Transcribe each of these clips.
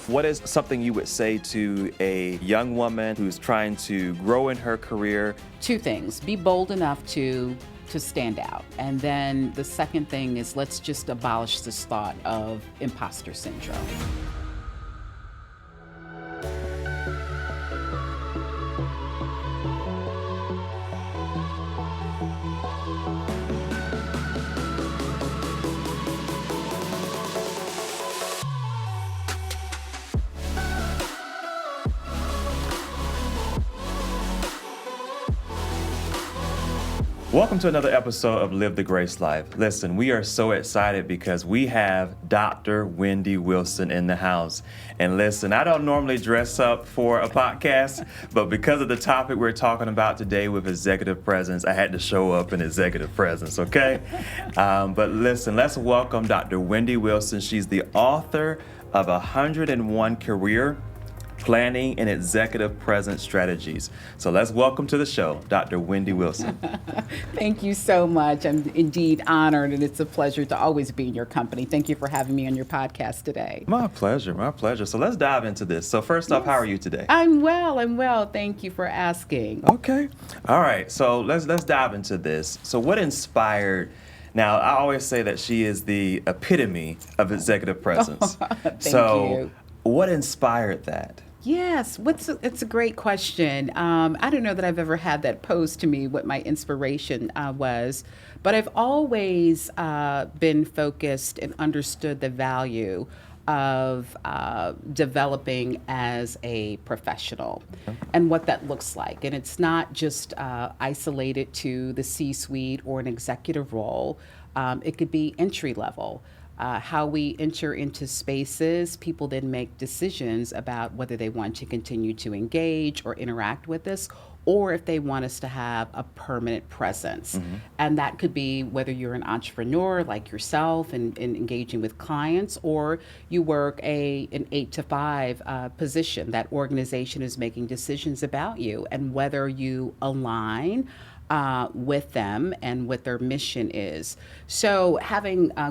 What is something you would say to a young woman who's trying to grow in her career? Two things. Be bold enough to stand out. And then the second thing is let's just abolish this thought of imposter syndrome. Welcome to another episode of Live the Grace Life. Listen, we are so excited because we have Dr. Wendy Wilson in the house. And listen, I don't normally dress up for a podcast, but because of the topic we're talking about today with executive presence, I had to show up in executive presence, okay? But listen, let's welcome Dr. Wendy Wilson. She's the author of 101 Career Planning and Executive Presence Strategies. So let's welcome to the show, Dr. Wendy Wilson. Thank you so much. I'm indeed honored, and it's a pleasure to always be in your company. Thank you for having me on your podcast today. My pleasure, my pleasure. So let's dive into this. So first off, how are you today? I'm well. Thank you for asking. Okay. All right. So let's dive into this. So what inspired? Now, I always say that she is the epitome of executive presence. Thank you. What inspired that? Yes, it's a great question. I don't know that I've ever had that posed to me what my inspiration was, but I've always been focused and understood the value of developing as a professional and what that looks like. And it's not just isolated to the C-suite or an executive role. It could be entry level. How we enter into spaces, people then make decisions about whether they want to continue to engage or interact with us, or if they want us to have a permanent presence. Mm-hmm. And that could be whether you're an entrepreneur like yourself and engaging with clients, or you work an 8 to 5 position. That organization is making decisions about you and whether you align with them and what their mission is. So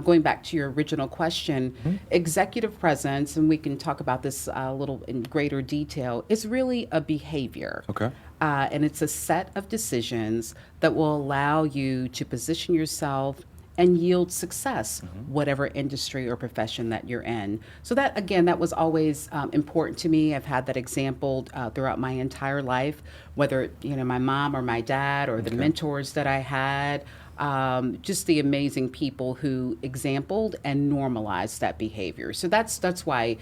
going back to your original question, executive presence, and we can talk about this a little in greater detail, is really a behavior. Okay. And it's a set of decisions that will allow you to position yourself and yield success, whatever industry or profession that you're in. So that was always important to me. I've had that exampled throughout my entire life, whether my mom or my dad or the mentors that I had, just the amazing people who exampled and normalized that behavior. So that's why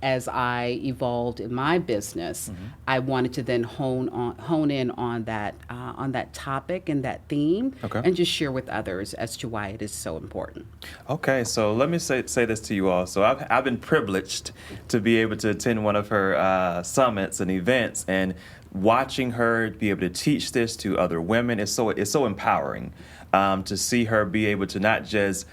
as I evolved in my business, I wanted to then hone in on that topic and that theme, and just share with others as to why it is so important. Okay, so let me say this to you all. So I've been privileged to be able to attend one of her summits and events, and watching her be able to teach this to other women is so empowering to see her be able to not just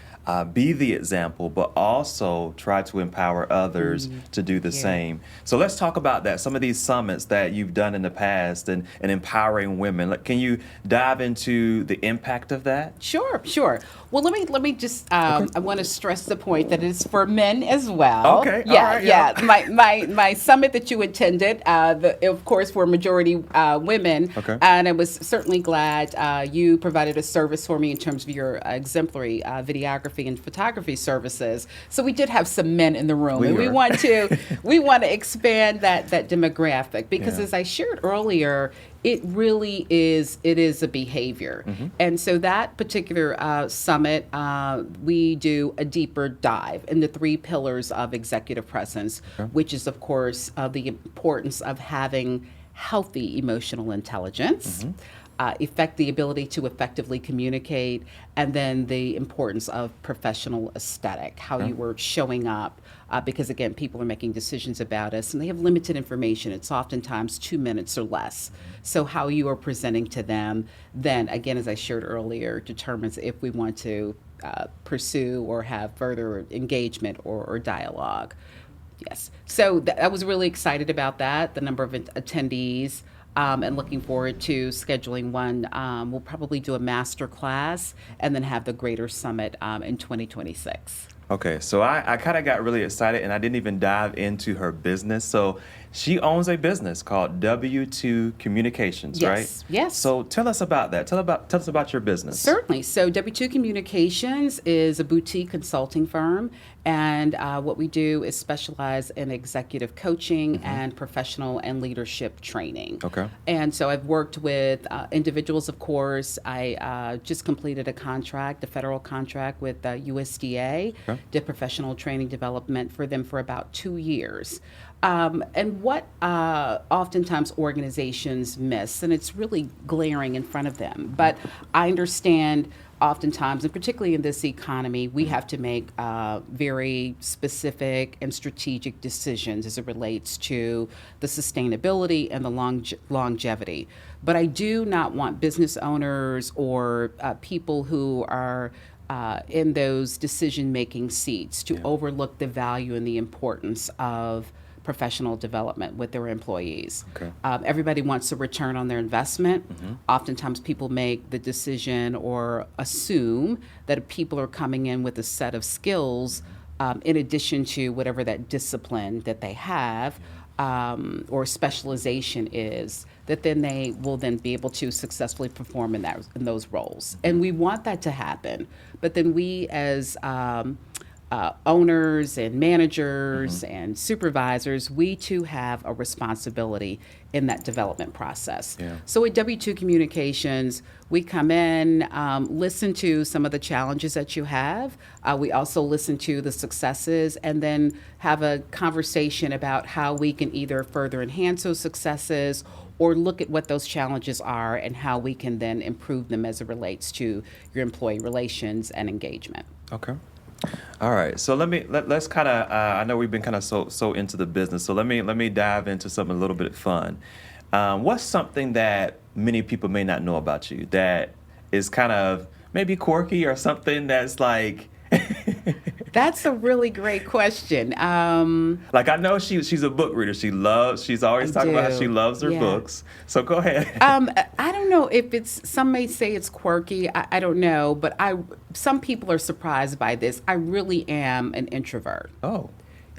be the example, but also try to empower others to do the same. So let's talk about that. Some of these summits that you've done in the past and empowering women. Can you dive into the impact of that? Sure. Well, let me just, I want to stress the point that it's for men as well. Okay. Yeah. My summit that you attended, of course, were majority women. Okay. And I was certainly glad you provided a service for me in terms of your exemplary videography and photography services. So we did have some men in the room, we want to expand that demographic because, as I shared earlier, it really is a behavior. And so that particular summit, we do a deeper dive in the 3 pillars of executive presence, which is, of course, the importance of having healthy emotional intelligence, the ability to effectively communicate, and then the importance of professional aesthetic, how you were showing up, because again, people are making decisions about us and they have limited information. It's oftentimes 2 minutes or less. So how you are presenting to them, then again, as I shared earlier, determines if we want to pursue or have further engagement or dialogue. Yes. So I was really excited about that, the number of attendees. And looking forward to scheduling one. We'll probably do a master class and then have the greater summit in 2026. Okay, so I kind of got really excited and I didn't even dive into her business. So she owns a business called W2 Communications, right? Yes. So tell us about that. Tell us about your business. Certainly. So W2 Communications is a boutique consulting firm, and what we do is specialize in executive coaching and professional and leadership training. Okay. And so I've worked with individuals, of course. I just completed a federal contract with USDA, Okay. did professional training development for them for about 2 years. And what oftentimes organizations miss, and it's really glaring in front of them, but I understand oftentimes, and particularly in this economy, we have to make very specific and strategic decisions as it relates to the sustainability and the longevity. But I do not want business owners or people who are in those decision-making seats to overlook the value and the importance of professional development with their employees. Okay. Everybody wants a return on their investment. Oftentimes people make the decision or assume that people are coming in with a set of skills in addition to whatever that discipline that they have or specialization is, that then they will then be able to successfully perform in those roles. And we want that to happen. But then we as owners and managers and supervisors, we too have a responsibility in that development process. Yeah. So at W2 Communications, we come in, listen to some of the challenges that you have. We also listen to the successes and then have a conversation about how we can either further enhance those successes or look at what those challenges are and how we can then improve them as it relates to your employee relations and engagement. Okay. All right. So let's kind of I know we've been kind of so into the business. So let me dive into something a little bit fun. What's something that many people may not know about you that is kind of maybe quirky or something that's like That's a really great question. like I know she's a book reader. She's always talking about how she loves her books. So go ahead. I don't know if some may say it's quirky. I don't know, but some people are surprised by this. I really am an introvert. Oh.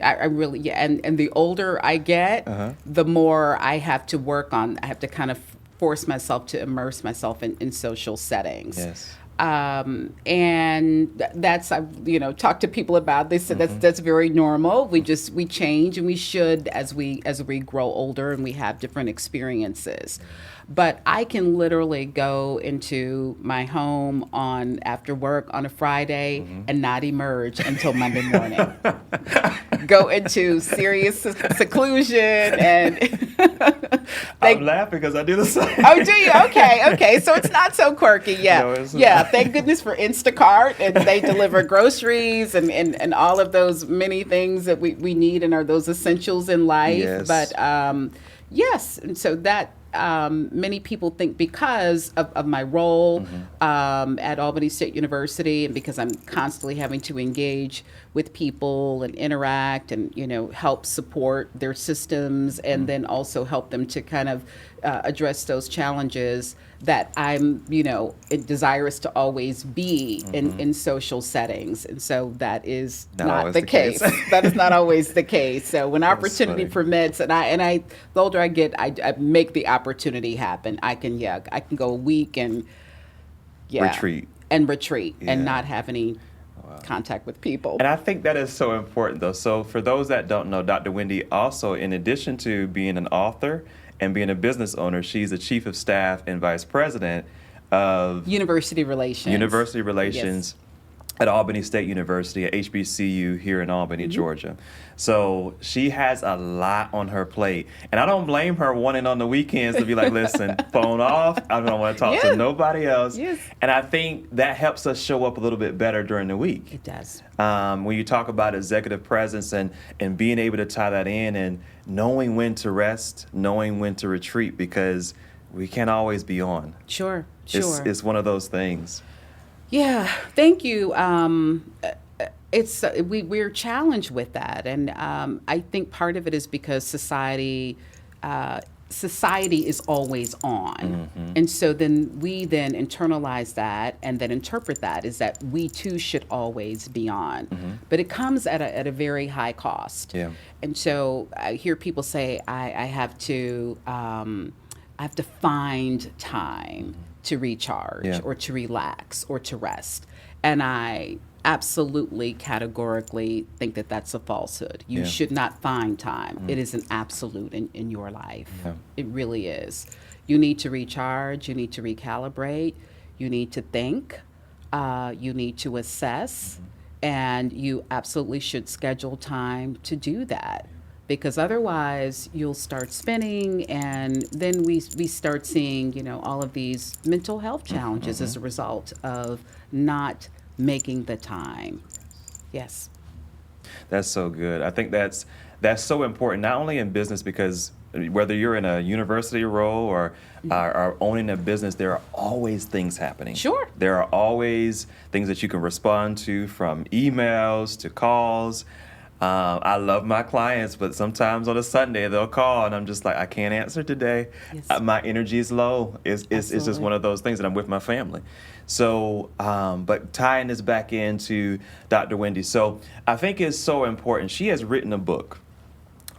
I really, yeah. And the older I get, the more I have to work on, I have to kind of force myself to immerse myself in social settings. Yes. And that's, talked to people about, they said that's very normal. We change, and we should as we grow older and we have different experiences. But I can literally go into my home after work on a Friday and not emerge until Monday morning. Go into serious seclusion and I'm laughing because I do the same. Oh, do you? Okay. So it's not so quirky. Yeah. No, it's yeah. not. Thank goodness for Instacart, and they deliver groceries and all of those many things that we need and are those essentials in life. Yes. But yes, and so that many people think because of my role at Albany State University, and because I'm constantly having to engage with people and interact and help support their systems and then also help them to kind of address those challenges, that I'm desirous to always be in social settings, and so that is not the case. That is not always the case. So when opportunity permits, and I the older I get, I make the opportunity happen. I can go a week and retreat and not have any contact with people. And I think that is so important, though. So for those that don't know, Dr. Wendy also, in addition to being an author and being a business owner, she's the chief of staff and vice president of University Relations at Albany State University, at HBCU here in Albany, Georgia. So she has a lot on her plate. And I don't blame her wanting on the weekends to be like, listen, phone off. I don't want to talk to nobody else. Yes. And I think that helps us show up a little bit better during the week. It does. When you talk about executive presence and being able to tie that in and knowing when to rest, knowing when to retreat, because we can't always be on. Sure. It's one of those things. Yeah, thank you. We're challenged with that, and I think part of it is because society society is always on. And so then we then internalize that and then interpret that is that we too should always be on. But it comes at a very high cost. Yeah. And so I hear people say, I have to find time to recharge or to relax or to rest. And I absolutely categorically think that that's a falsehood. You should not find time. It is an absolute in your life. It really is. You need to recharge, you need to recalibrate, you need to think, you need to assess, and you absolutely should schedule time to do that. Because otherwise you'll start spinning, and then we start seeing, you know, all of these mental health challenges as a result of not making the time. Yes. That's so good. I think that's so important, not only in business, because whether you're in a university role or owning a business, there are always things happening. Sure. There are always things that you can respond to, from emails to calls. I love my clients, but sometimes on a Sunday they'll call and I'm just like, I can't answer today. Yes. My energy is low. It's just one of those things, that I'm with my family. So, but tying this back into Dr. Wendy. So I think it's so important. She has written a book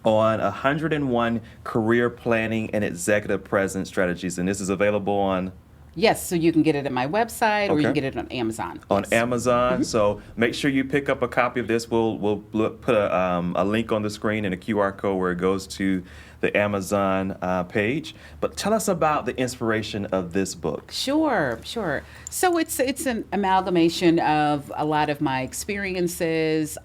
on 101 career planning and executive presence strategies. And this is available on... Yes, so you can get it at my website or you Okay. can get it on Amazon. On Yes. Amazon. So make sure you pick up a copy of this. We'll put a link on the screen and a QR code where it goes to the Amazon page. But tell us about the inspiration of this book. Sure. So it's an amalgamation of a lot of my experiences,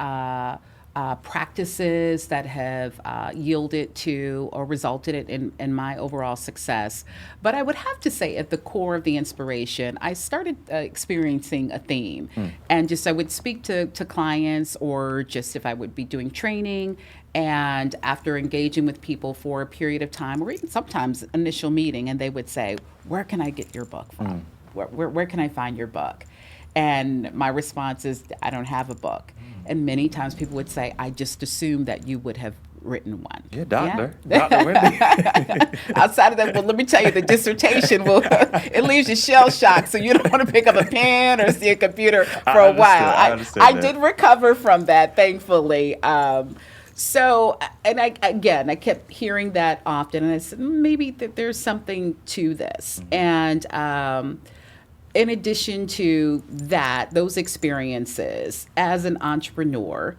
practices that have yielded to or resulted in my overall success. But I would have to say at the core of the inspiration, I started experiencing a theme. And just I would speak to clients, or just if I would be doing training, and after engaging with people for a period of time, or even sometimes initial meeting, and they would say, where can I get your book from? Where can I find your book? And my response is, I don't have a book. And many times people would say, I just assumed that you would have written one. Yeah, Dr. Wendy. Outside of that, well, let me tell you, the dissertation it leaves you shell shocked, so you don't want to pick up a pen or see a computer for a while. I did recover from that, thankfully. So, and I kept hearing that often, and I said, maybe there's something to this. And in addition to that, those experiences as an entrepreneur,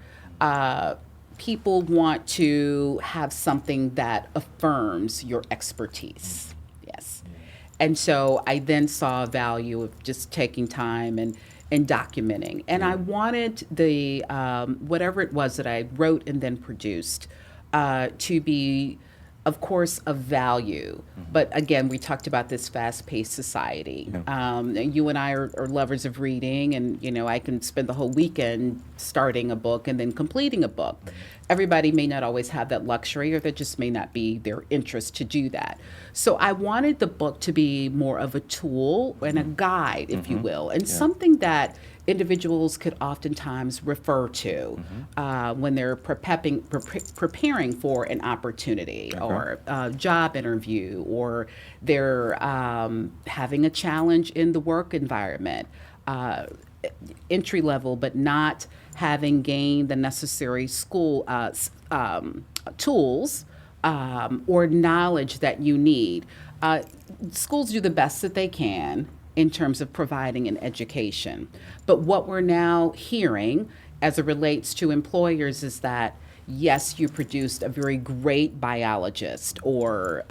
people want to have something that affirms your expertise. Yes. And so I then saw value of just taking time and documenting. And I wanted the whatever it was that I wrote and then produced to be, of course, of value. But again, we talked about this fast-paced society. You and I are lovers of reading, and you know, I can spend the whole weekend starting a book and then completing a book. Everybody may not always have that luxury, or that just may not be their interest to do that. So I wanted the book to be more of a tool and a guide, if you will, and something that individuals could oftentimes refer to when they're preparing for an opportunity or a job interview, or they're having a challenge in the work environment, entry level, but not having gained the necessary school tools or knowledge that you need. Schools do the best that they can in terms of providing an education. But what we're now hearing as it relates to employers is that, yes, you produced a very great biologist or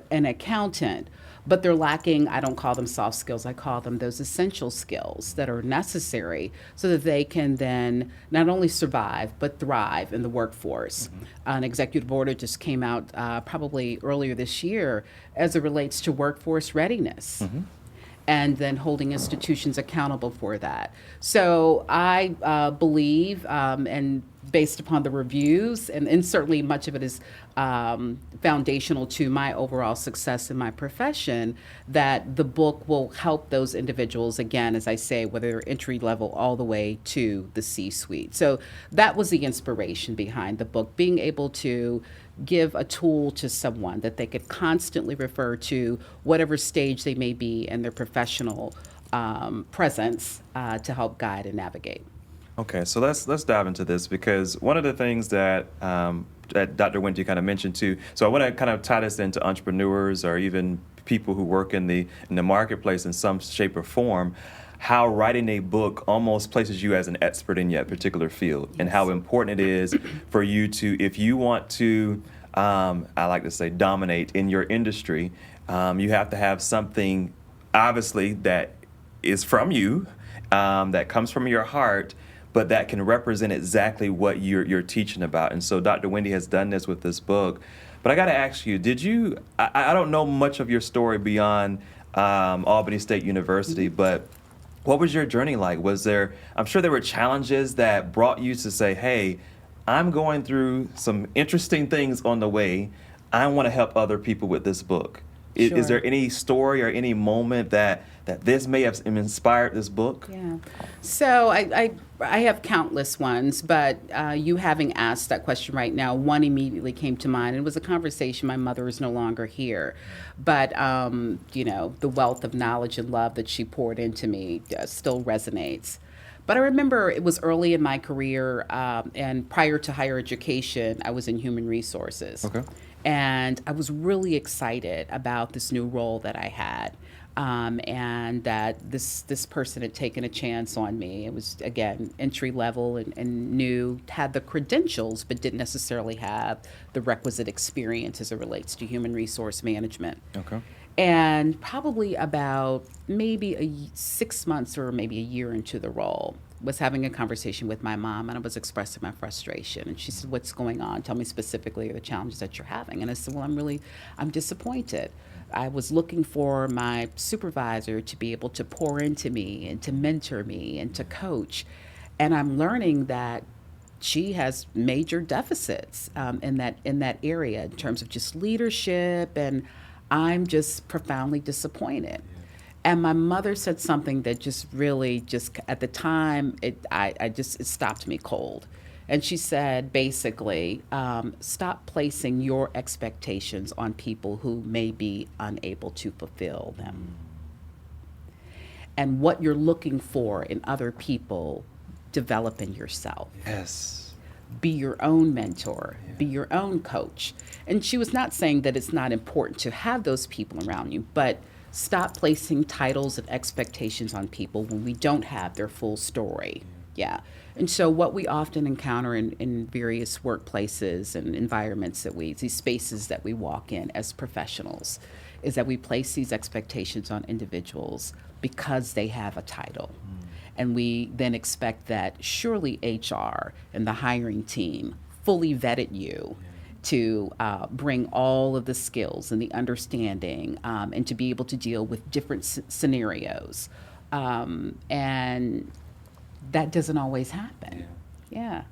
an accountant, but they're lacking, I don't call them soft skills, I call them those essential skills that are necessary so that they can then not only survive, but thrive in the workforce. An executive order just came out probably earlier this year as it relates to workforce readiness. And then holding institutions accountable for that. So I believe, and based upon the reviews, and certainly much of it is foundational to my overall success in my profession, that the book will help those individuals, again, as I say, whether they're entry level all the way to the C-suite. So that was the inspiration behind the book, being able to give a tool to someone that they could constantly refer to, whatever stage they may be in their professional presence, to help guide and navigate. Okay, so let's dive into this, because one of the things that that Dr. Wendy kind of mentioned too. So I want to kind of tie this into entrepreneurs or even people who work in the marketplace in some shape or form. How writing a book almost places you as an expert in that particular field, and how important it is for you to, if you want to, I like to say, dominate in your industry, you have to have something, obviously, that is from you, that comes from your heart, but that can represent exactly what you're teaching about. And so Dr. Wendy has done this with this book. But I got to ask you, did you, I don't know much of your story beyond Albany State University, but what was your journey like? I'm sure there were challenges that brought you to say, hey, I'm going through some interesting things on the way. I want to help other people with this book. Sure. Is there any story or any moment that this may have inspired this book? Yeah. So I have countless ones, but you having asked that question right now, one immediately came to mind. It was a conversation. My mother is no longer here, but the wealth of knowledge and love that she poured into me still resonates. But I remember it was early in my career, and prior to higher education, I was in human resources. Okay. And I was really excited about this new role that I had, and that this person had taken a chance on me. It was, again, entry level and new, had the credentials, but didn't necessarily have the requisite experience as it relates to human resource management. Okay. And probably about maybe 6 months or maybe a year into the role, was having a conversation with my mom, and I was expressing my frustration. And she said, "What's going on? Tell me specifically the challenges that you're having." And I said, "Well, I'm disappointed. I was looking for my supervisor to be able to pour into me and to mentor me and to coach. And I'm learning that she has major deficits in that area in terms of just leadership, and I'm just profoundly disappointed." And my mother said something that just really, just at the time, it stopped me cold. And she said, basically, stop placing your expectations on people who may be unable to fulfill them. And what you're looking for in other people, develop in yourself. Yes. Be your own mentor, be your own coach. And she was not saying that it's not important to have those people around you, but stop placing titles and expectations on people when we don't have their full story. Yeah. And so what we often encounter in various workplaces and environments these spaces that we walk in as professionals, is that we place these expectations on individuals because they have a title. And we then expect that surely HR and the hiring team fully vetted you to bring all of the skills and the understanding, and to be able to deal with different scenarios. And that doesn't always happen. Yeah.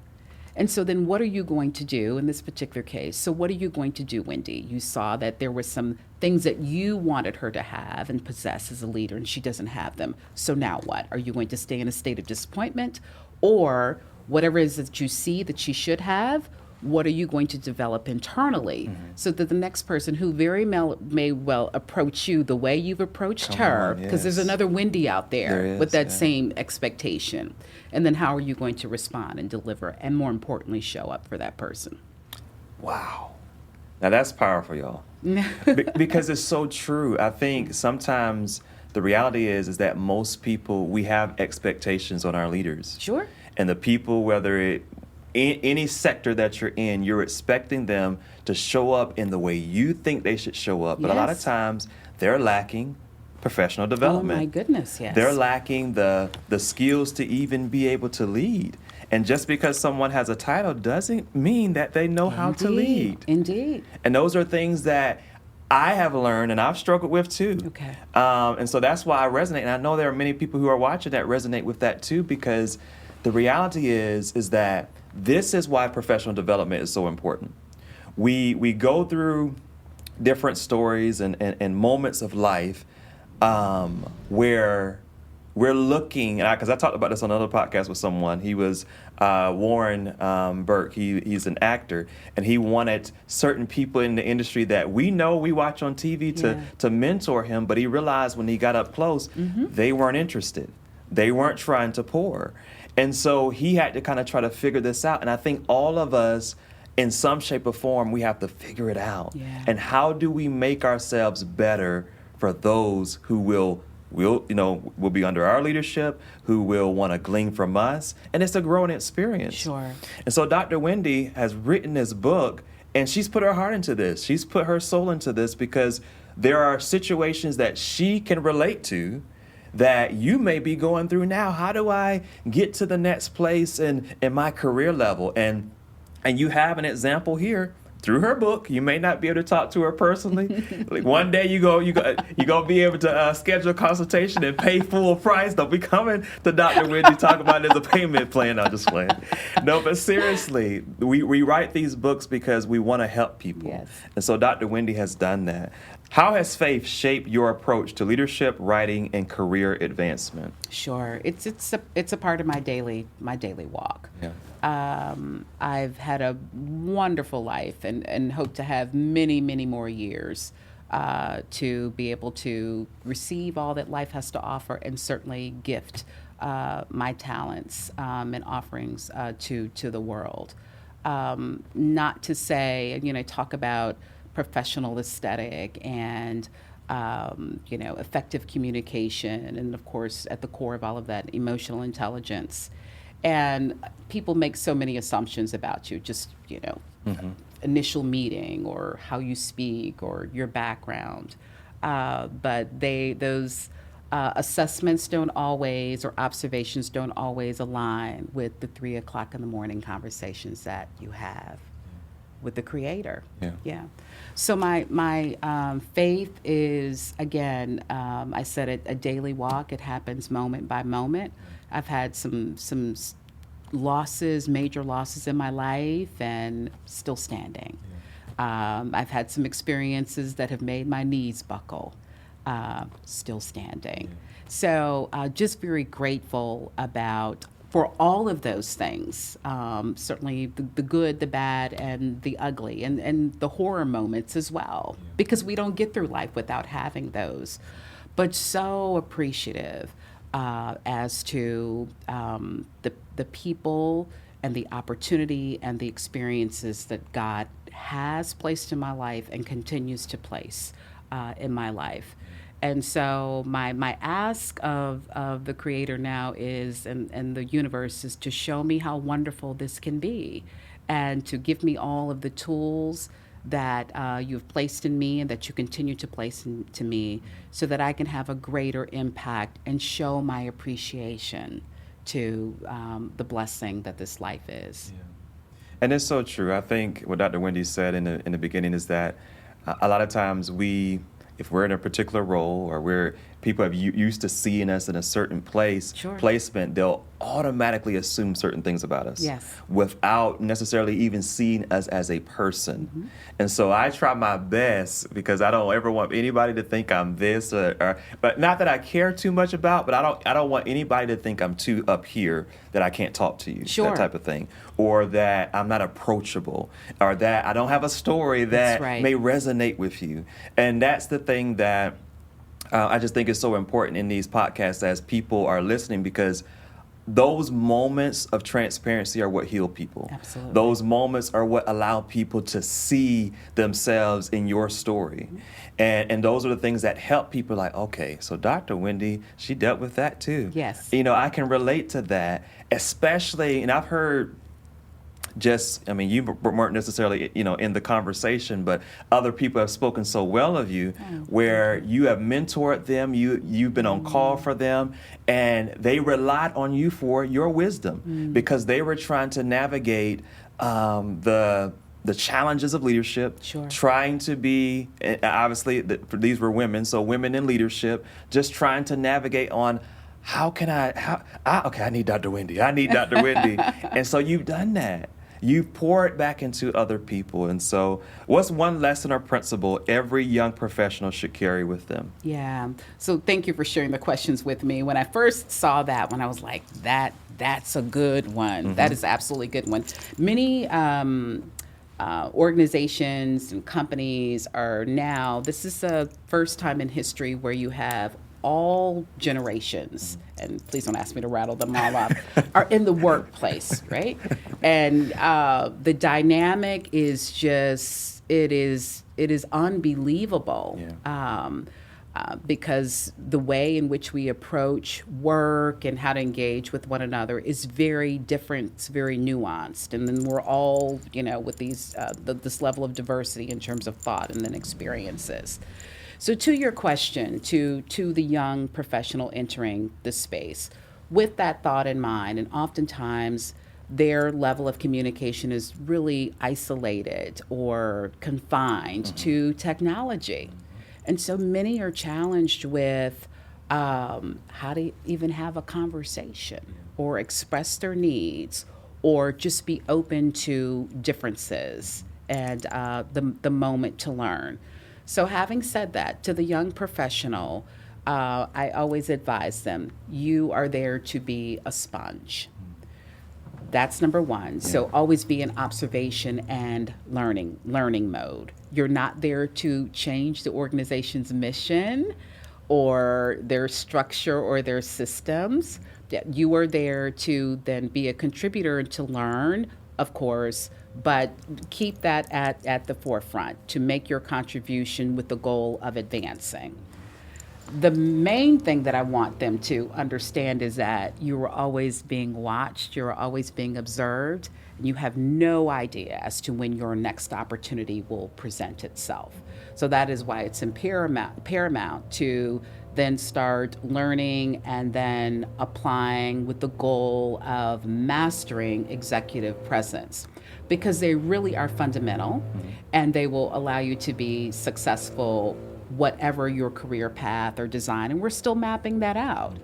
And so then what are you going to do in this particular case? So what are you going to do, Wendy? You saw that there were some things that you wanted her to have and possess as a leader, and she doesn't have them. So now what? Are you going to stay in a state of disappointment? Or whatever it is that you see that she should have, what are you going to develop internally so that the next person who may well approach you the way you've approached her, because there's another Wendy out there with that same expectation. And then how are you going to respond and deliver, and more importantly, show up for that person? Wow. Now that's powerful, y'all. Because it's so true. I think sometimes the reality is that most people, we have expectations on our leaders. Sure. And the people, whether in any sector that you're in, you're expecting them to show up in the way you think they should show up. But a lot of times they're lacking professional development. Oh my goodness, yes. They're lacking the skills to even be able to lead. And just because someone has a title doesn't mean that they know how to lead. Indeed. And those are things that I have learned and I've struggled with too. Okay. And so that's why I resonate. And I know there are many people who are watching that resonate with that too, because the reality is that this is why professional development is so important. We go through different stories and moments of life where we're looking, because I talked about this on another podcast with someone. He was Warren Burke. He's an actor, and he wanted certain people in the industry that we watch on TV to mentor him, but he realized when he got up close, they weren't interested. They weren't trying to pour. And so he had to kind of try to figure this out. And I think all of us, in some shape or form, we have to figure it out. Yeah. And how do we make ourselves better for those who will be under our leadership, who will want to glean from us? And it's a growing experience. Sure. And so Dr. Wendy has written this book, and she's put her heart into this. She's put her soul into this because there are situations that she can relate to that you may be going through now. How do I get to the next place in my career level? And you have an example here through her book. You may not be able to talk to her personally. Like one day you gonna be able to schedule a consultation and pay full price. Don't be coming to Dr. Wendy talk about it as a payment plan. I'm just playing. No, but seriously, we write these books because we want to help people. Yes. And so Dr. Wendy has done that. How has faith shaped your approach to leadership, writing, and career advancement? Sure. It's a part of my daily walk. Yeah. I've had a wonderful life and hope to have many, many more years to be able to receive all that life has to offer and certainly gift my talents and offerings to the world. Not to say, talk about professional aesthetic and effective communication, and of course at the core of all of that, emotional intelligence. And people make so many assumptions about you, just initial meeting or how you speak or your background, but those assessments don't always, or observations don't always align with the 3 o'clock in the morning conversations that you have with the Creator. Yeah. So my faith is, again, I said it, a daily walk. It happens moment by moment. I've had some losses, major losses in my life, and still standing. I've had some experiences that have made my knees buckle, still standing. So just very grateful for all of those things, certainly the good, the bad, and the ugly, and the horror moments as well, because we don't get through life without having those. But so appreciative as to the people and the opportunity and the experiences that God has placed in my life and continues to place in my life. And so my ask of the Creator now is, and the universe, is to show me how wonderful this can be, and to give me all of the tools that you've placed in me and that you continue to place into me, so that I can have a greater impact and show my appreciation to the blessing that this life is. Yeah. And it's so true. I think what Dr. Wendy said in the beginning is that a lot of times if we're in a particular role, or people have used to seeing us in a certain placement, they'll automatically assume certain things about us. Yes. Without necessarily even seeing us as a person. And so I try my best, because I don't ever want anybody to think I'm this, but not that I care too much about, but I don't want anybody to think I'm too up here, that I can't talk to you, Sure. that type of thing, or that I'm not approachable, or that I don't have a story that may resonate with you. And that's the thing that I just think is so important in these podcasts as people are listening, because those moments of transparency are what heal people. Absolutely. Those moments are what allow people to see themselves in your story. And those are the things that help people, like, okay, so Dr. Wendy, she dealt with that too. Yes. I can relate to that, especially, and I've heard you weren't necessarily, in the conversation, but other people have spoken so well of you, where you have mentored them, you've been on call for them, and they relied on you for your wisdom, because they were trying to navigate the challenges of leadership, Sure. trying to be, obviously, these were women, so women in leadership, just trying to navigate on how can I need Dr. Wendy. I need Dr. Wendy. And so you've done that. You pour it back into other people. And so what's one lesson or principle every young professional should carry with them? Yeah. So thank you for sharing the questions with me. When I first saw that one, I was like, that's a good one. Mm-hmm. That is absolutely a good one. Many organizations and companies are now, this is the first time in history where you have all generations, and please don't ask me to rattle them all off, are in the workplace, right? And the dynamic is just, it is unbelievable. Yeah. Because the way in which we approach work and how to engage with one another is very different, it's very nuanced. And then we're all, with these this level of diversity in terms of thought and then experiences. So to your question, to the young professional entering this space, with that thought in mind, and oftentimes their level of communication is really isolated or confined to technology. And so many are challenged with how to even have a conversation or express their needs or just be open to differences and the moment to learn. So having said that, to the young professional, I always advise them, you are there to be a sponge. That's number one. Yeah. So always be in observation and learning mode. You're not there to change the organization's mission or their structure or their systems. You are there to then be a contributor and to learn, of course, but keep that at the forefront to make your contribution with the goal of advancing. The main thing that I want them to understand is that you are always being watched, you're always being observed, and you have no idea as to when your next opportunity will present itself. So that is why it's paramount to then start learning and then applying with the goal of mastering executive presence, because they really are fundamental and they will allow you to be successful whatever your career path or design, and we're still mapping that out.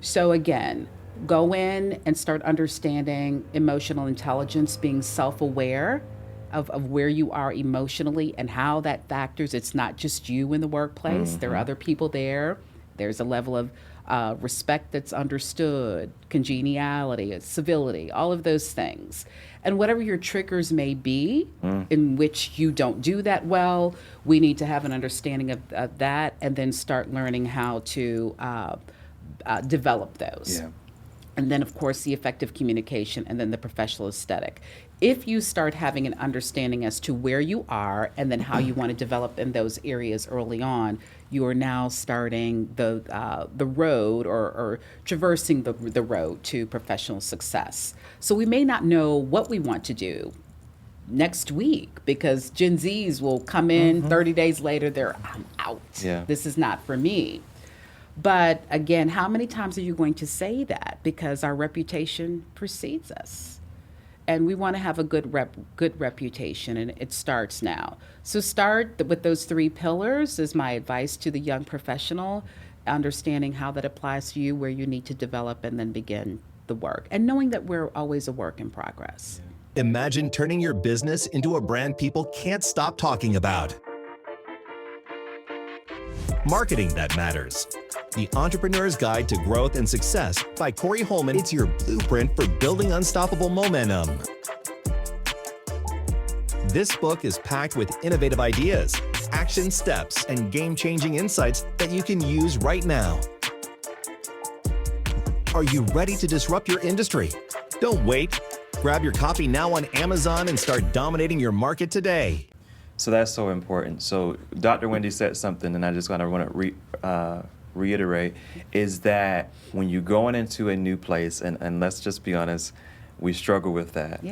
So again, go in and start understanding emotional intelligence, being self-aware of where you are emotionally and how that factors. It's not just you in the workplace. Mm-hmm. There are other people there. There's a level of respect that's understood, congeniality, civility, all of those things. And whatever your triggers may be in which you don't do that well, we need to have an understanding of that and then start learning how to develop those. Yeah. And then, of course, the effective communication and then the professional aesthetic. If you start having an understanding as to where you are and then how you want to develop in those areas early on, you are now starting the road or traversing the road to professional success. So we may not know what we want to do next week because Gen Zs will come in 30 days later, I'm out. Yeah. This is not for me. But again, how many times are you going to say that? Because our reputation precedes us. And we want to have a good reputation, and it starts now. So start with those 3 pillars is my advice to the young professional, understanding how that applies to you, where you need to develop, and then begin the work. And knowing that we're always a work in progress. Imagine turning your business into a brand people can't stop talking about. Marketing that matters. The Entrepreneur's Guide to Growth and Success by Corey Holman. It's your blueprint for building unstoppable momentum. This book is packed with innovative ideas, action steps, and game-changing insights that you can use right now. Are you ready to disrupt your industry? Don't wait. Grab your copy now on Amazon and start dominating your market today. So that's so important. So Dr. Wendy said something, and I just want to reiterate, is that when you're going into a new place, and let's just be honest, we struggle with that,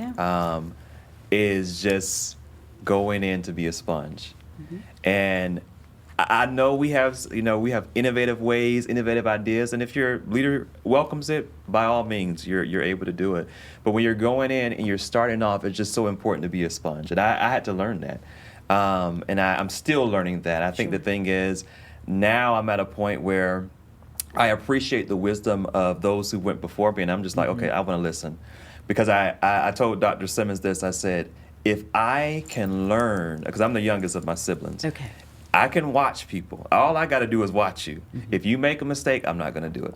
is just going in to be a sponge. Mm-hmm. And I know we have innovative ways, innovative ideas, and if your leader welcomes it, by all means, you're able to do it. But when you're going in and you're starting off, it's just so important to be a sponge. And I had to learn that. And I'm still learning that. I think the thing is, now I'm at a point where I appreciate the wisdom of those who went before me, and I'm just like, okay, I want to listen. Because I told Dr. Simmons this, I said, if I can learn, because I'm the youngest of my siblings, Okay. I can watch people. All I got to do is watch you. If you make a mistake, I'm not going to do it.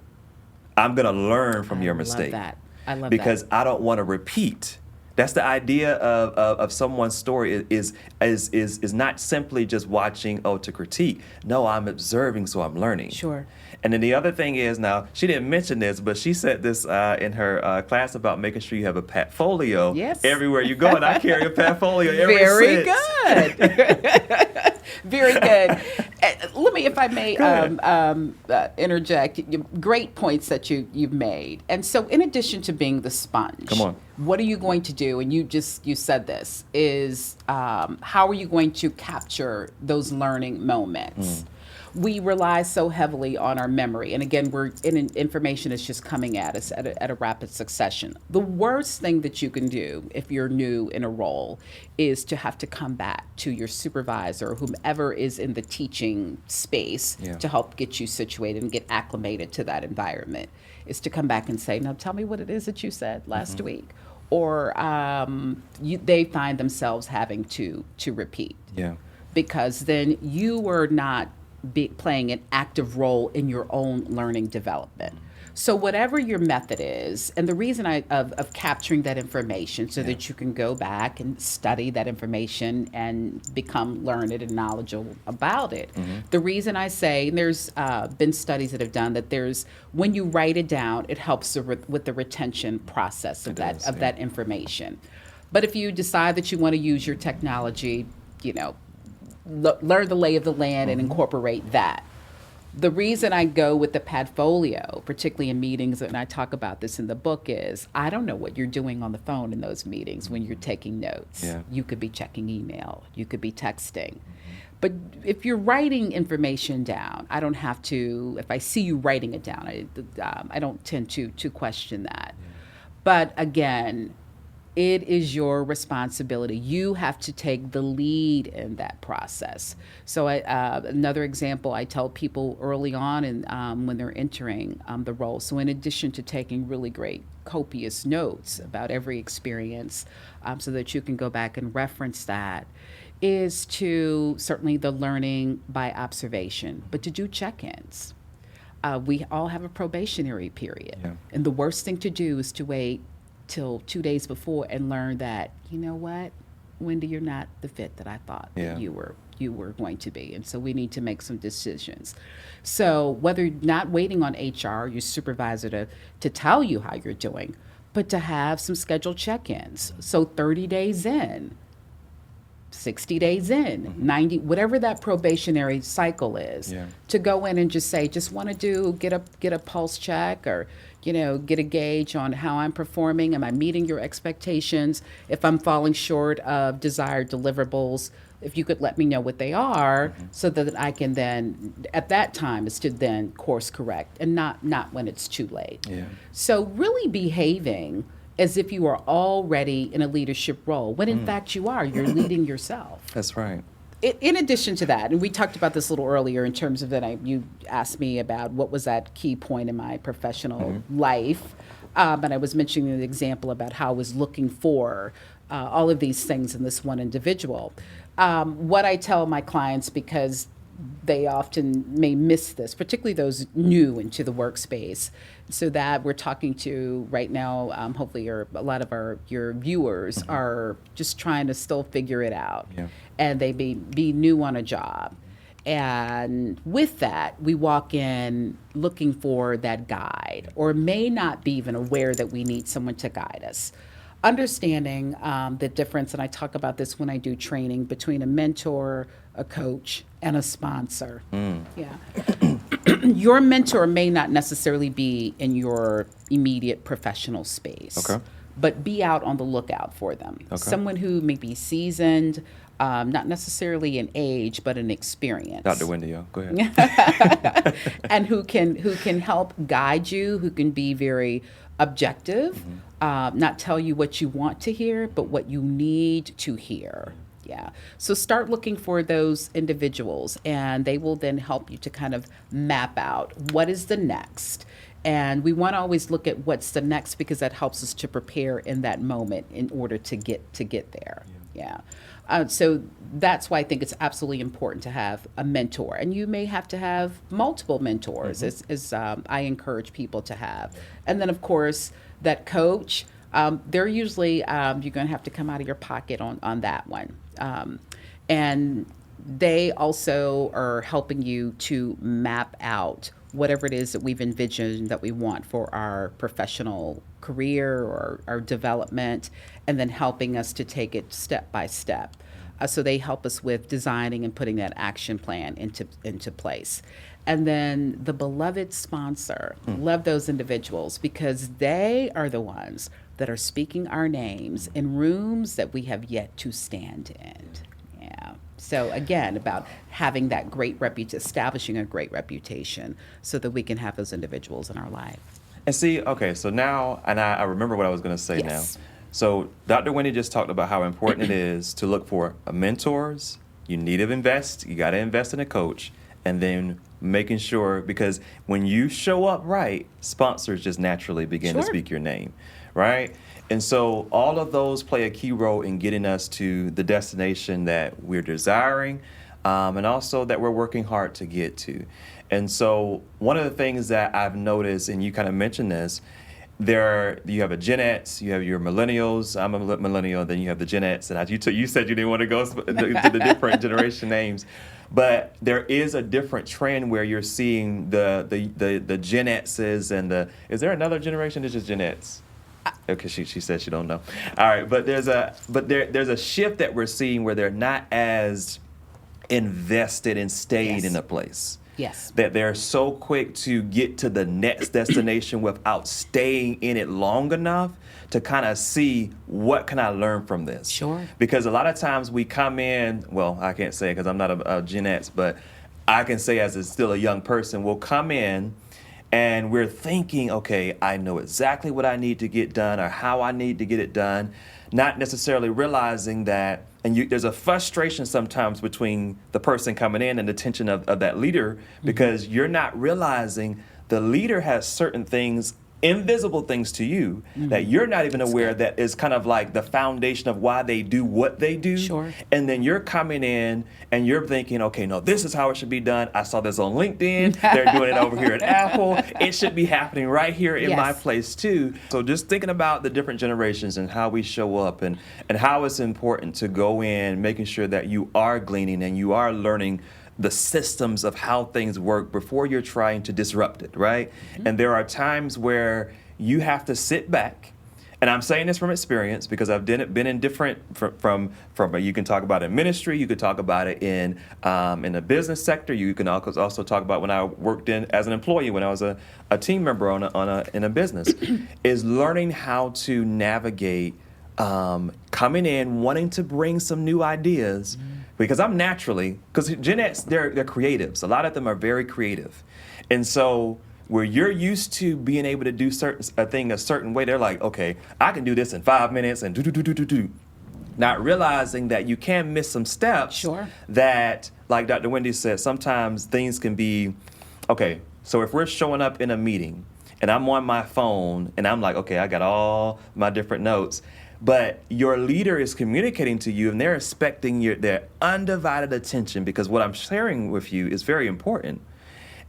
I'm going to learn from your mistake. I love that. Because I don't want to repeat. That's the idea of someone's story is not simply just watching, to critique. No, I'm observing, so I'm learning. Sure. And then the other thing is, now, she didn't mention this, but she said this in her class about making sure you have a portfolio everywhere you go. And I carry a portfolio Very good. Very good. Let me, if I may, interject. Great points that you've made. And so, in addition to being the sponge, come on, what are you going to do? And you said this is how are you going to capture those learning moments? We rely so heavily on our memory. And again, information is just coming at us at a rapid succession. The worst thing that you can do if you're new in a role is to have to come back to your supervisor, or whomever is in the teaching space to help get you situated and get acclimated to that environment, is to come back and say, now tell me what it is that you said last week. Or they find themselves having to repeat. Yeah. Because then you were not playing an active role in your own learning development. So whatever your method is, and the reason of capturing that information so that you can go back and study that information and become learned and knowledgeable about it. The reason I say, and there's been studies that have done that, when you write it down, it helps with the retention process of that information. But if you decide that you want to use your technology, learn the lay of the land and incorporate that. The reason I go with the Padfolio, particularly in meetings, and I talk about this in the book, is I don't know what you're doing on the phone in those meetings when you're taking notes. You could be checking email, you could be texting. But if you're writing information down, I don't have to, if I see you writing it down, I don't tend to question that. But again, it is your responsibility. You have to take the lead in that process. So another example, I tell people early on when they're entering the role. So in addition to taking really great copious notes about every experience so that you can go back and reference that, is to certainly the learning by observation, but to do check-ins. We all have a probationary period. And the worst thing to do is to wait till 2 days before and learn that, you know what, Wendy, you're not the fit that I thought that you were going to be. And so we need to make some decisions. So whether not waiting on HR, your supervisor to tell you how you're doing, but to have some scheduled check-ins. So 30 days in, 60 days in, 90, whatever that probationary cycle is, to go in and just say, just want to get a pulse check, or get a gauge on how I'm performing. Am I meeting your expectations? If I'm falling short of desired deliverables, if you could let me know what they are, so that I can then, at that time, is to then course correct, and not when it's too late. So really behaving as if you are already in a leadership role, when in fact you are. You're leading yourself. That's right. In addition to that, and we talked about this a little earlier in terms of that, you asked me about what was that key point in my professional life, and I was mentioning an example about how I was looking for all of these things in this one individual. What I tell my clients, because they often may miss this, particularly those new into the workspace, so that we're talking to right now, hopefully a lot of your viewers are just trying to still figure it out, and they be new on a job. And with that, we walk in looking for that guide, or may not be even aware that we need someone to guide us. Understanding the difference, and I talk about this when I do training, between a mentor, a coach, and a sponsor. Your mentor may not necessarily be in your immediate professional space, but be out on the lookout for them. Someone who may be seasoned, not necessarily in age, but in experience. Dr. Wendy, go ahead. And who can help guide you, who can be very objective, not tell you what you want to hear, but what you need to hear. Yeah. So start looking for those individuals, and they will then help you to kind of map out what is the next. And we want to always look at what's the next, because that helps us to prepare in that moment in order to get there. Yeah. So that's why I think it's absolutely important to have a mentor, and you may have to have multiple mentors, as I encourage people to have. And then, of course, that coach. They're usually you're going to have to come out of your pocket on that one. And they also are helping you to map out whatever it is that we've envisioned that we want for our professional career or our development, and then helping us to take it step by step. So they help us with designing and putting that action plan into place. And then the beloved sponsor, love those individuals, because they are the ones that are speaking our names in rooms that we have yet to stand in. Yeah. So again, about having that great establishing a great reputation, so that we can have those individuals in our life. And see, okay, so now, and I remember what I was going to say now. So Dr. Wendy just talked about how important it is to look for mentors. You need to invest. You got to invest in a coach, and then making sure, because when you show up right, sponsors just naturally begin to speak your name, right? And so all of those play a key role in getting us to the destination that we're desiring, and also that we're working hard to get to. And so one of the things that I've noticed, and you kind of mentioned this, you have a Gen X, you have your millennials. I'm a millennial. Then you have the Gen X, and you said you didn't want to go to the different generation names, but there is a different trend where you're seeing the Gen X's and is there another generation? It's just Gen X. Okay, she says she don't know. All right, but there's a shift that we're seeing where they're not as invested and stayed in a place. Yes. That they're so quick to get to the next destination without staying in it long enough to kind of see, what can I learn from this? Sure. Because a lot of times we come in, well, I can't say it because I'm not a Gen X, but I can say as still a young person, we'll come in and we're thinking, okay, I know exactly what I need to get done or how I need to get it done, not necessarily realizing that, and there's a frustration sometimes between the person coming in and the tension of that leader, because you're not realizing the leader has certain things, invisible things to you, that you're not even aware that is kind of like the foundation of why they do what they do. Sure. And then you're coming in and you're thinking, okay, no, this is how it should be done. I saw this on LinkedIn. They're doing it over here at Apple. It should be happening right here in my place too. So just thinking about the different generations and how we show up and how it's important to go in, making sure that you are gleaning and you are learning the systems of how things work before you're trying to disrupt it, right? And there are times where you have to sit back, and I'm saying this from experience because I've been in different, from you can talk about it in ministry, you could talk about it in the business sector, you can also talk about when I worked as an employee, when I was a team member in a business, is learning how to navigate coming in, wanting to bring some new ideas. Because because Gen X, they're creatives. A lot of them are very creative. And so where you're used to being able to do a thing a certain way, they're like, okay, I can do this in 5 minutes and do. Not realizing that you can miss some steps. Sure. That, like Dr. Wendy said, sometimes things can be, okay, so if we're showing up in a meeting and I'm on my phone and I'm like, okay, I got all my different notes, but your leader is communicating to you and they're expecting their undivided attention, because what I'm sharing with you is very important.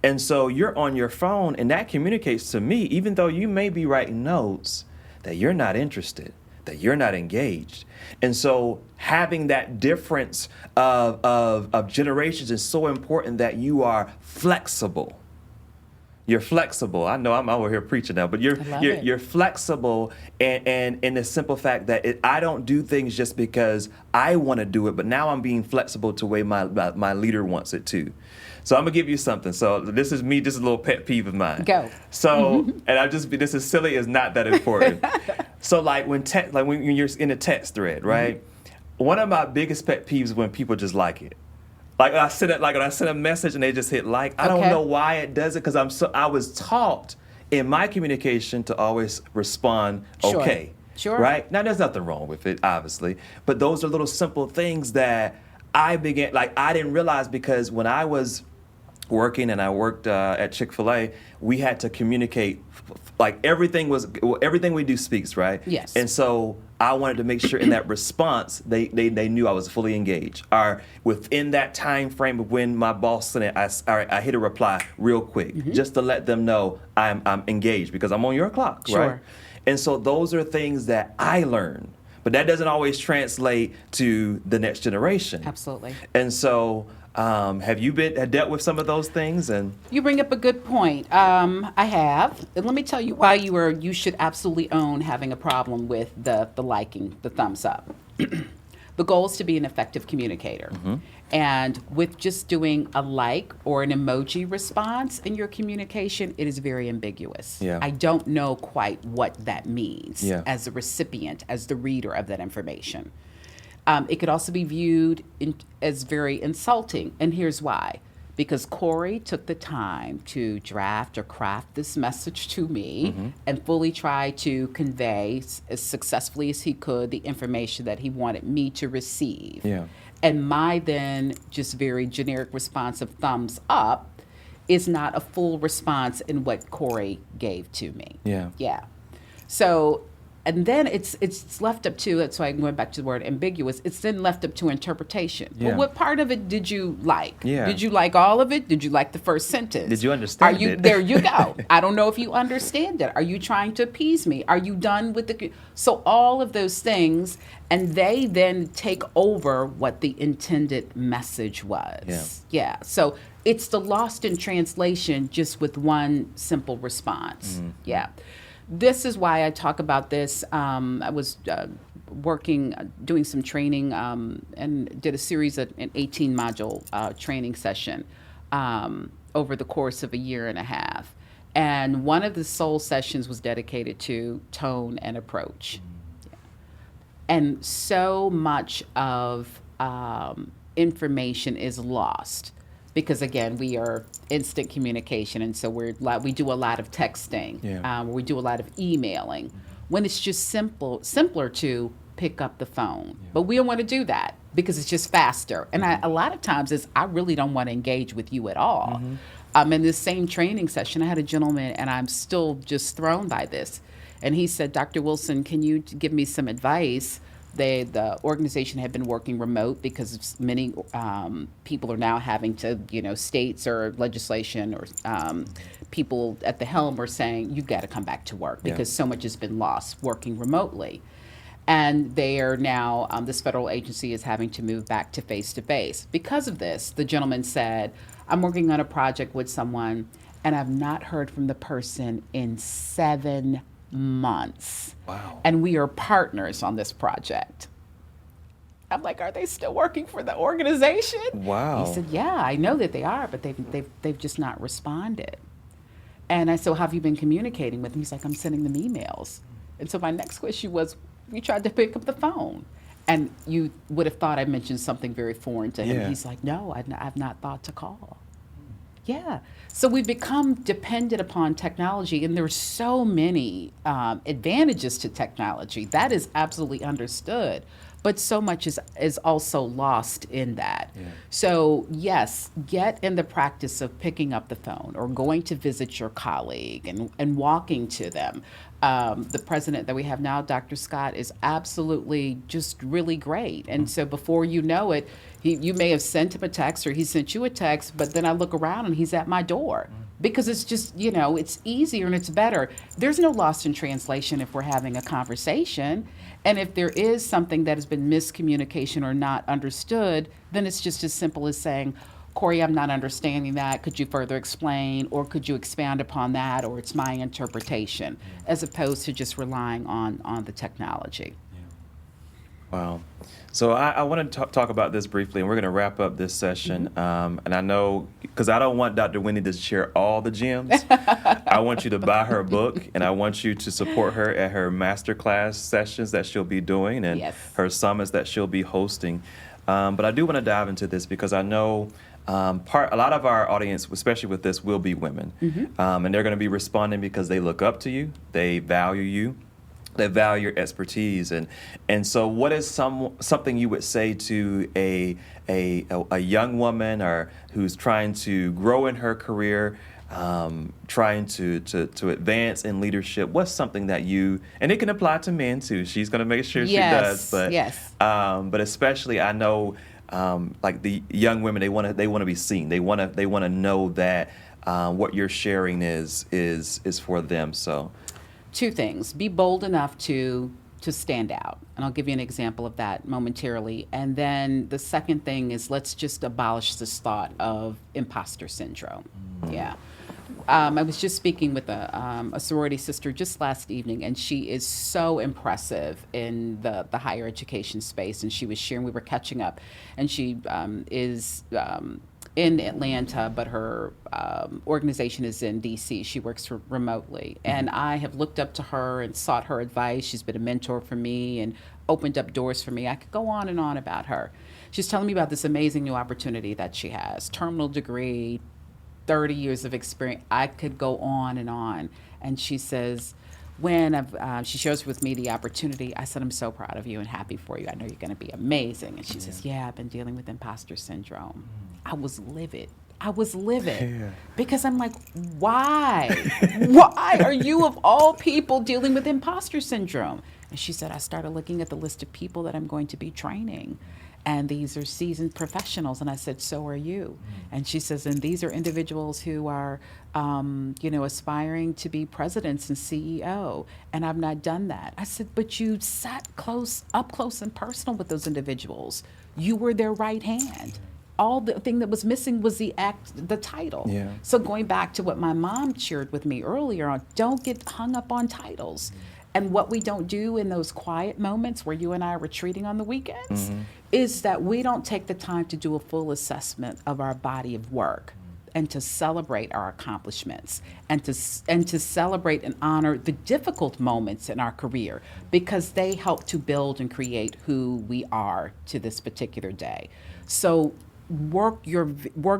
And so you're on your phone, and that communicates to me, even though you may be writing notes, that you're not interested, that you're not engaged. And so having that difference of generations is so important, that you are flexible. You're flexible. I know I'm over here preaching now, but you're flexible, and in the simple fact that I don't do things just because I want to do it, but now I'm being flexible to the way my leader wants it to. So I'm gonna give you something. So this is me, just a little pet peeve of mine. Go. So, and this is silly, is not that important. So like when you're in a text thread, right? One of my biggest pet peeves is when people just like it. Like when I send a message and they just hit like. I don't know why it does it, because I was taught in my communication to always respond okay. Sure. Right? Now, there's nothing wrong with it, obviously, but those are little simple things that I didn't realize, because when I was working and I worked at Chick-fil-A, we had to communicate, like everything we do speaks, right? Yes. And so I wanted to make sure in that response, they knew I was fully engaged. Or within that time frame of when my boss sent it, I hit a reply real quick, just to let them know I'm engaged, because I'm on your clock, Sure. right? And so those are things that I learned, but that doesn't always translate to the next generation. Absolutely. And so have you dealt with some of those things? And You bring up a good point. I have. And let me tell you why you should absolutely own having a problem with the liking, the thumbs up. The goal is to be an effective communicator. And with just doing a like or an emoji response in your communication, it is very ambiguous. Yeah. I don't know quite what that means Yeah. as a recipient, as the reader of that information. It could also be viewed as very insulting, and here's why. Because Corey took the time to draft or craft this message to me and fully try to convey as successfully as he could the information that he wanted me to receive. Yeah. And my then just very generic response of thumbs up is not a full response in what Corey gave to me. Yeah. Yeah. So, and then it's left up to, that's why I'm going back to the word ambiguous, it's then left up to interpretation. Yeah. Well, what part of it did you like? Yeah. Did you like all of it? Did you like the first sentence? Did you understand it? There you go. I don't know if you understand it. Are you trying to appease me? Are you done with the... So all of those things, and they then take over what the intended message was. Yeah. So it's the lost in translation just with one simple response. Yeah. This is why I talk about this. I was doing some training, and did a series of an 18-module training session over the course of a year and a half. And one of the sole sessions was dedicated to tone and approach. And so much of information is lost. Because again, we are instant communication, and so we do a lot of texting. We do a lot of emailing. When it's just simpler to pick up the phone, but we don't want to do that because it's just faster. And a lot of times I really don't want to engage with you at all. In this same training session, I had a gentleman, and I'm still just thrown by this, and he said, "Dr. Wilson, can you give me some advice?" The organization had been working remote because many people are now having to, states or legislation or people at the helm are saying, you've got to come back to work because so much has been lost working remotely. And they are now, this federal agency is having to move back to face-to-face. Because of this, the gentleman said, I'm working on a project with someone, and I've not heard from the person in 7 months. Wow. And we are partners on this project. I'm like, are they still working for the organization? Wow. He said, yeah, I know that they are, but they've just not responded. And I said, how have you been communicating with them? He's like, I'm sending them emails. And so my next question was, you tried to pick up the phone. And you would have thought I mentioned something very foreign to him. Yeah. He's like, no, I've not thought to call. Yeah. So we've become dependent upon technology, and there's so many advantages to technology. That is absolutely understood. But so much is also lost in that. Yeah. So yes, get in the practice of picking up the phone or going to visit your colleague and walking to them. The president that we have now, Dr. Scott, is absolutely just really great. And so before you know it, you may have sent him a text or he sent you a text, but then I look around and he's at my door. Because it's just, it's easier and it's better. There's no lost in translation if we're having a conversation. And if there is something that has been miscommunication or not understood, then it's just as simple as saying, Corey, I'm not understanding that. Could you further explain? Or could you expand upon that? Or it's my interpretation, as opposed to just relying on the technology. Wow. So I want to talk about this briefly, and we're going to wrap up this session. And I know, because I don't want Dr. Wendy to share all the gems. I want you to buy her book, and I want you to support her at her masterclass sessions that she'll be doing and her summits that she'll be hosting. But I do want to dive into this because I know a lot of our audience, especially with this, will be women. And they're going to be responding because they look up to you, they value you. that value your expertise. And so what is something you would say to a young woman or who's trying to grow in her career, trying to advance in leadership? What's something that and it can apply to men too. She's going to make sure she does, but but especially I know like the young women, they want to be seen. They want to know that what you're sharing is for them. So two things: be bold enough to stand out, and I'll give you an example of that momentarily. And then the second thing is, let's just abolish this thought of imposter syndrome. Yeah. I was just speaking with a sorority sister just last evening, and she is so impressive in the higher education space. And she was sharing, we were catching up, and she is in Atlanta, but her organization is in DC. She works remotely. And I have looked up to her and sought her advice. She's been a mentor for me and opened up doors for me. I could go on and on about her. She's telling me about this amazing new opportunity that she has, terminal degree, 30 years of experience. I could go on. And she says, when she shares with me the opportunity, I said, I'm so proud of you and happy for you. I know you're going to be amazing. And she says, yeah, I've been dealing with imposter syndrome. I was livid. Because I'm like, why? Why are you of all people dealing with imposter syndrome? And she said, I started looking at the list of people that I'm going to be training. And these are seasoned professionals. And I said, so are you. And she says, and these are individuals who are, aspiring to be presidents and CEO. And I've not done that. I said, but you sat up close and personal with those individuals. You were their right hand. All the thing that was missing was the title. Yeah. So going back to what my mom shared with me earlier on, don't get hung up on titles. And what we don't do in those quiet moments where you and I are retreating on the weekends is that we don't take the time to do a full assessment of our body of work and to celebrate our accomplishments and to celebrate and honor the difficult moments in our career, because they help to build and create who we are to this particular day. So work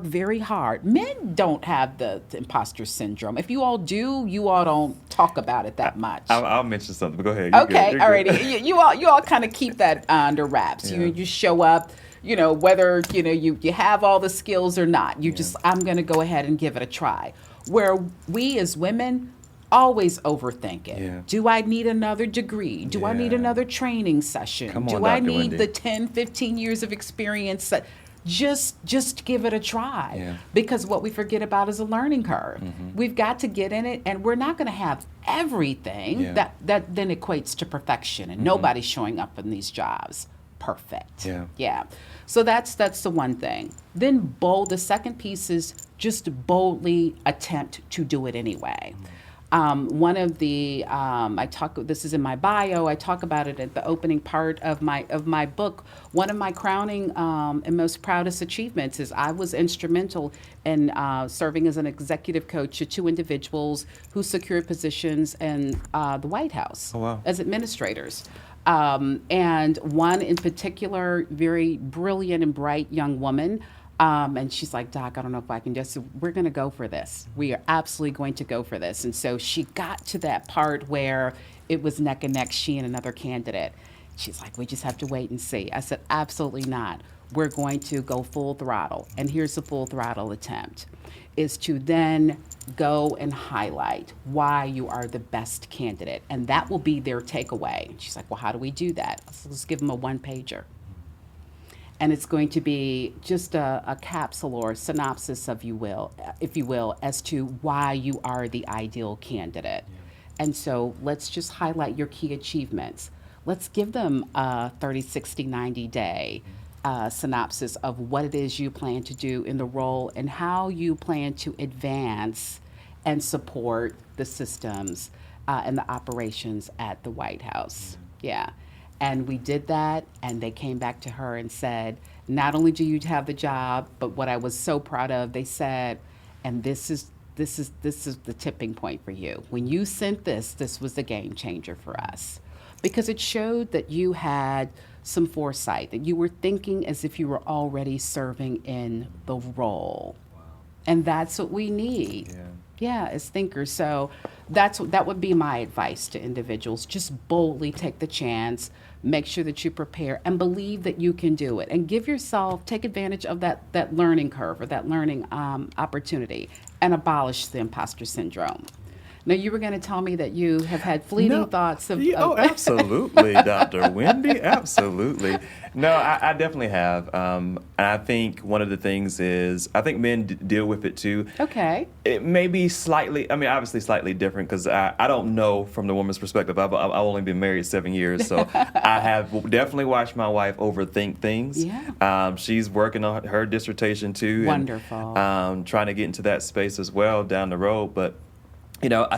very hard. Men don't have the imposter syndrome. If you all do, you all don't talk about it that much. I'll mention something, but go ahead. You're okay, good. All righty. You all kind of keep that under wraps. Yeah. You show up, whether you have all the skills or not. I'm going to go ahead and give it a try. Where we as women always overthink it. Yeah. Do I need another degree? Do I need another training session? Do I need the 10, 15 years of experience? Just give it a try, because what we forget about is a learning curve. We've got to get in it, and we're not going to have everything that then equates to perfection, and nobody's showing up in these jobs perfect. So that's the one thing. Then the second piece is just boldly attempt to do it anyway. One of the this is in my bio. I talk about it at the opening part of my book. One of my crowning and most proudest achievements is I was instrumental in serving as an executive coach to two individuals who secured positions in the White House as administrators. And one in particular, very brilliant and bright young woman. And she's like, Doc, I don't know if I can we're going to go for this. We are absolutely going to go for this. And so she got to that part where it was neck and neck, she and another candidate. She's like, we just have to wait and see. I said, absolutely not. We're going to go full throttle. And here's the full throttle attempt, is to then go and highlight why you are the best candidate. And that will be their takeaway. And she's like, well, how do we do that? Let's give them a one-pager. And it's going to be just a capsule or synopsis, if you will, as to why you are the ideal candidate. And so let's just highlight your key achievements. Let's give them a 30, 60, 90-day synopsis of what it is you plan to do in the role and how you plan to advance and support the systems and the operations at the White House. And we did that, and they came back to her and said, not only do you have the job, but what I was so proud of, they said, and this is the tipping point for you. When you sent this was the game changer for us, because it showed that you had some foresight, that you were thinking as if you were already serving in the role. And that's what we need. Yeah, as thinkers. So that would be my advice to individuals. Just boldly take the chance, make sure that you prepare and believe that you can do it, and take advantage of that learning curve or that learning opportunity, and abolish the imposter syndrome. Now, you were going to tell me that you have had fleeting thoughts of... Oh, absolutely, Dr. Wendy, absolutely. No, I definitely have. And I think one of the things is, I think men deal with it too. Okay. It may be slightly, obviously slightly different, because I don't know from the woman's perspective. I've only been married 7 years, so I have definitely watched my wife overthink things. Yeah. She's working on her dissertation too. Wonderful. And, trying to get into that space as well down the road. But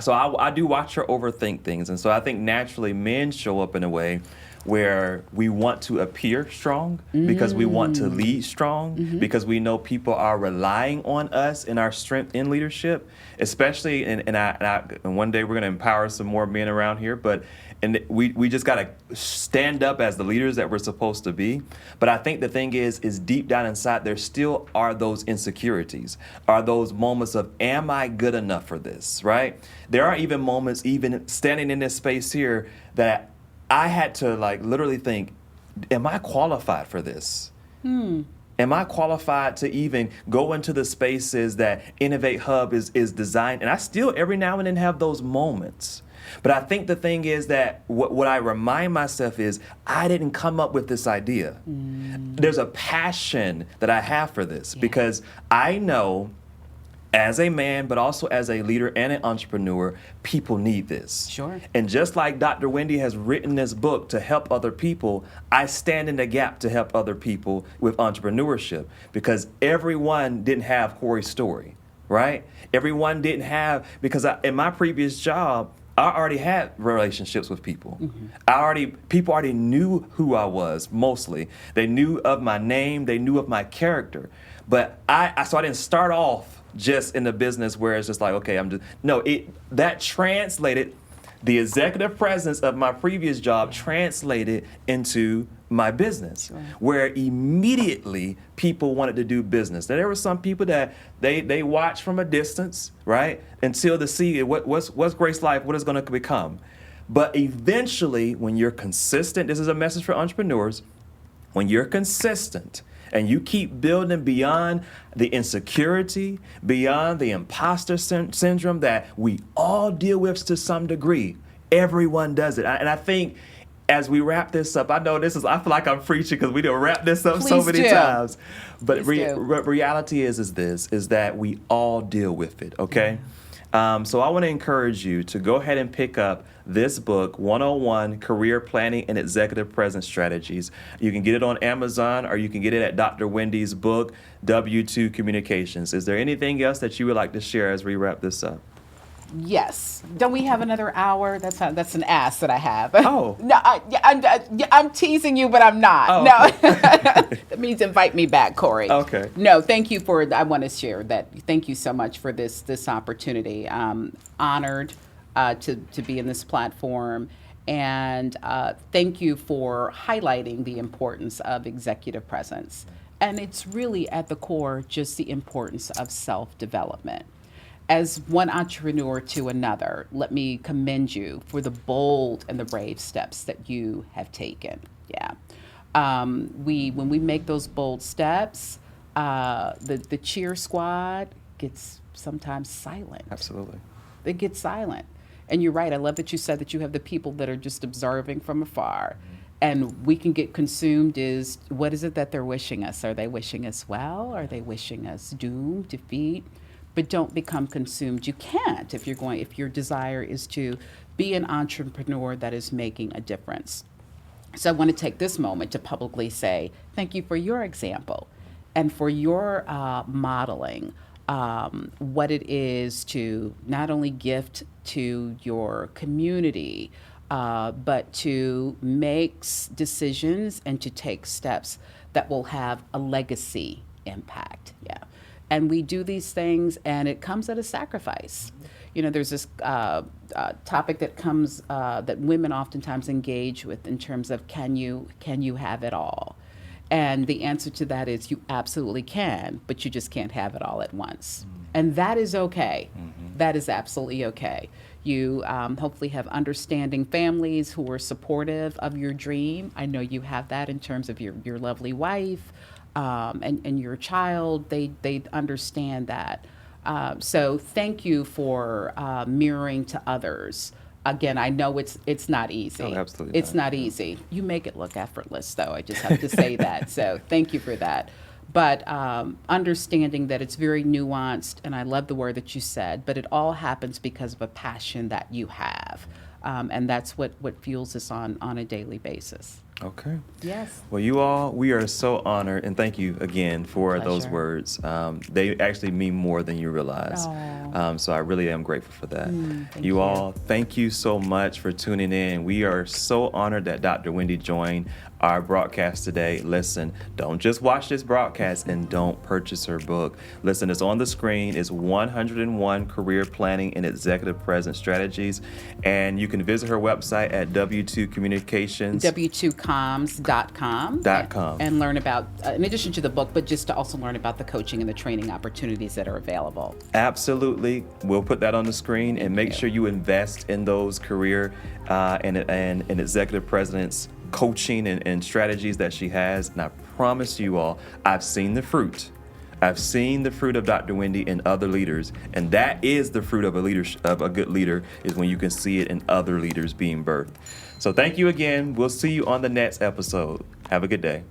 so I do watch her overthink things. And so I think naturally men show up in a way where we want to appear strong because we want to lead strong, because we know people are relying on us in our strength in leadership, especially, and one day we're going to empower some more men around here, and we just got to stand up as the leaders that we're supposed to be. But I think the thing is deep down inside, there still are those insecurities, are those moments of, am I good enough for this, right? There are even moments, even standing in this space here, that I had to literally think, am I qualified for this? Am I qualified to even go into the spaces that Innovate Hub is designed? And I still every now and then have those moments. But I think the thing is that what I remind myself is, I didn't come up with this idea. There's a passion that I have for this, because I know, as a man, but also as a leader and an entrepreneur, people need this. Sure. And just like Dr. Wendy has written this book to help other people, I stand in the gap to help other people with entrepreneurship, because everyone didn't have Corey's story, right? Everyone didn't have, because in my previous job, I already had relationships with people. People already knew who I was, mostly. They knew of my name, they knew of my character. But so I didn't start off just in the business where it's just that translated, the executive presence of my previous job translated into my business, where immediately people wanted to do business. Now, there were some people that they watch from a distance, right, until to see what's Grace Life, what it's going to become. But eventually, when you're consistent, this is a message for entrepreneurs, when you're consistent, and you keep building beyond the insecurity, beyond the imposter syndrome that we all deal with to some degree. Everyone does it. And I think as we wrap this up, I feel like I'm preaching because we done wrap this up so many times. But reality is that we all deal with it, okay? So I want to encourage you to go ahead and pick up this book, 101 Career Planning and Executive Presence Strategies. You can get it on Amazon, or you can get it at Dr. Wendy's book, W2 Communications. Is there anything else that you would like to share as we wrap this up? Yes. Don't we have another hour? That's an ask that I have. Oh. No, I'm teasing you, but I'm not. Oh, no. okay. That means invite me back, Corey. Okay. No, thank you I want to share that. Thank you so much for this opportunity. Honored to be in this platform. And thank you for highlighting the importance of executive presence. And it's really at the core just the importance of self-development. As one entrepreneur to another, let me commend you for the bold and the brave steps that you have taken. Yeah. When we make those bold steps, the cheer squad gets sometimes silent. Absolutely. They get silent. And you're right. I love that you said that you have the people that are just observing from afar. And we can get consumed what is it that they're wishing us? Are they wishing us well? Are they wishing us doom, defeat? But don't become consumed. You can't if your desire is to be an entrepreneur that is making a difference. So I want to take this moment to publicly say thank you for your example and for your modeling what it is to not only gift to your community, but to make decisions and to take steps that will have a legacy impact. Yeah. And we do these things, and it comes at a sacrifice. You know, there's this topic that comes that women oftentimes engage with in terms of can you have it all? And the answer to that is you absolutely can, but you just can't have it all at once. And that is okay. that is absolutely okay. You hopefully have understanding families who are supportive of your dream. I know you have that in terms of your lovely wife and your child. They understand that. So thank you for mirroring to others. Again, I know it's not easy. Oh, absolutely It's not. not easy. You make it look effortless, though. I just have to say that. So thank you for that. But understanding that it's very nuanced, and I love the word that you said, but it all happens because of a passion that you have. And that's what fuels us on a daily basis. Okay. Yes. Well, you all, we are so honored, and thank you again for those Pleasure. words. They actually mean more than you realize. Aw. So I really am grateful for that. Thank You you. all, thank you so much for tuning in. We are so honored that Dr. Wendy joined our broadcast today. Listen, don't just watch this broadcast and don't purchase her book. Listen, it's on the screen. It's 101 Career Planning and Executive Presence Strategies. And you can visit her website at W2Communications. W2comms.com. .com. And learn about, in addition to the book, but just to also learn about the coaching and the training opportunities that are available. Absolutely. We'll put that on the screen and make sure you invest in those career and executive presidents coaching and strategies that she has. And I promise you all, I've seen the fruit. I've seen the fruit of Dr. Wendy in other leaders, and that is the fruit of a good leader, is when you can see it in other leaders being birthed. So thank you again. We'll see you on the next episode. Have a good day.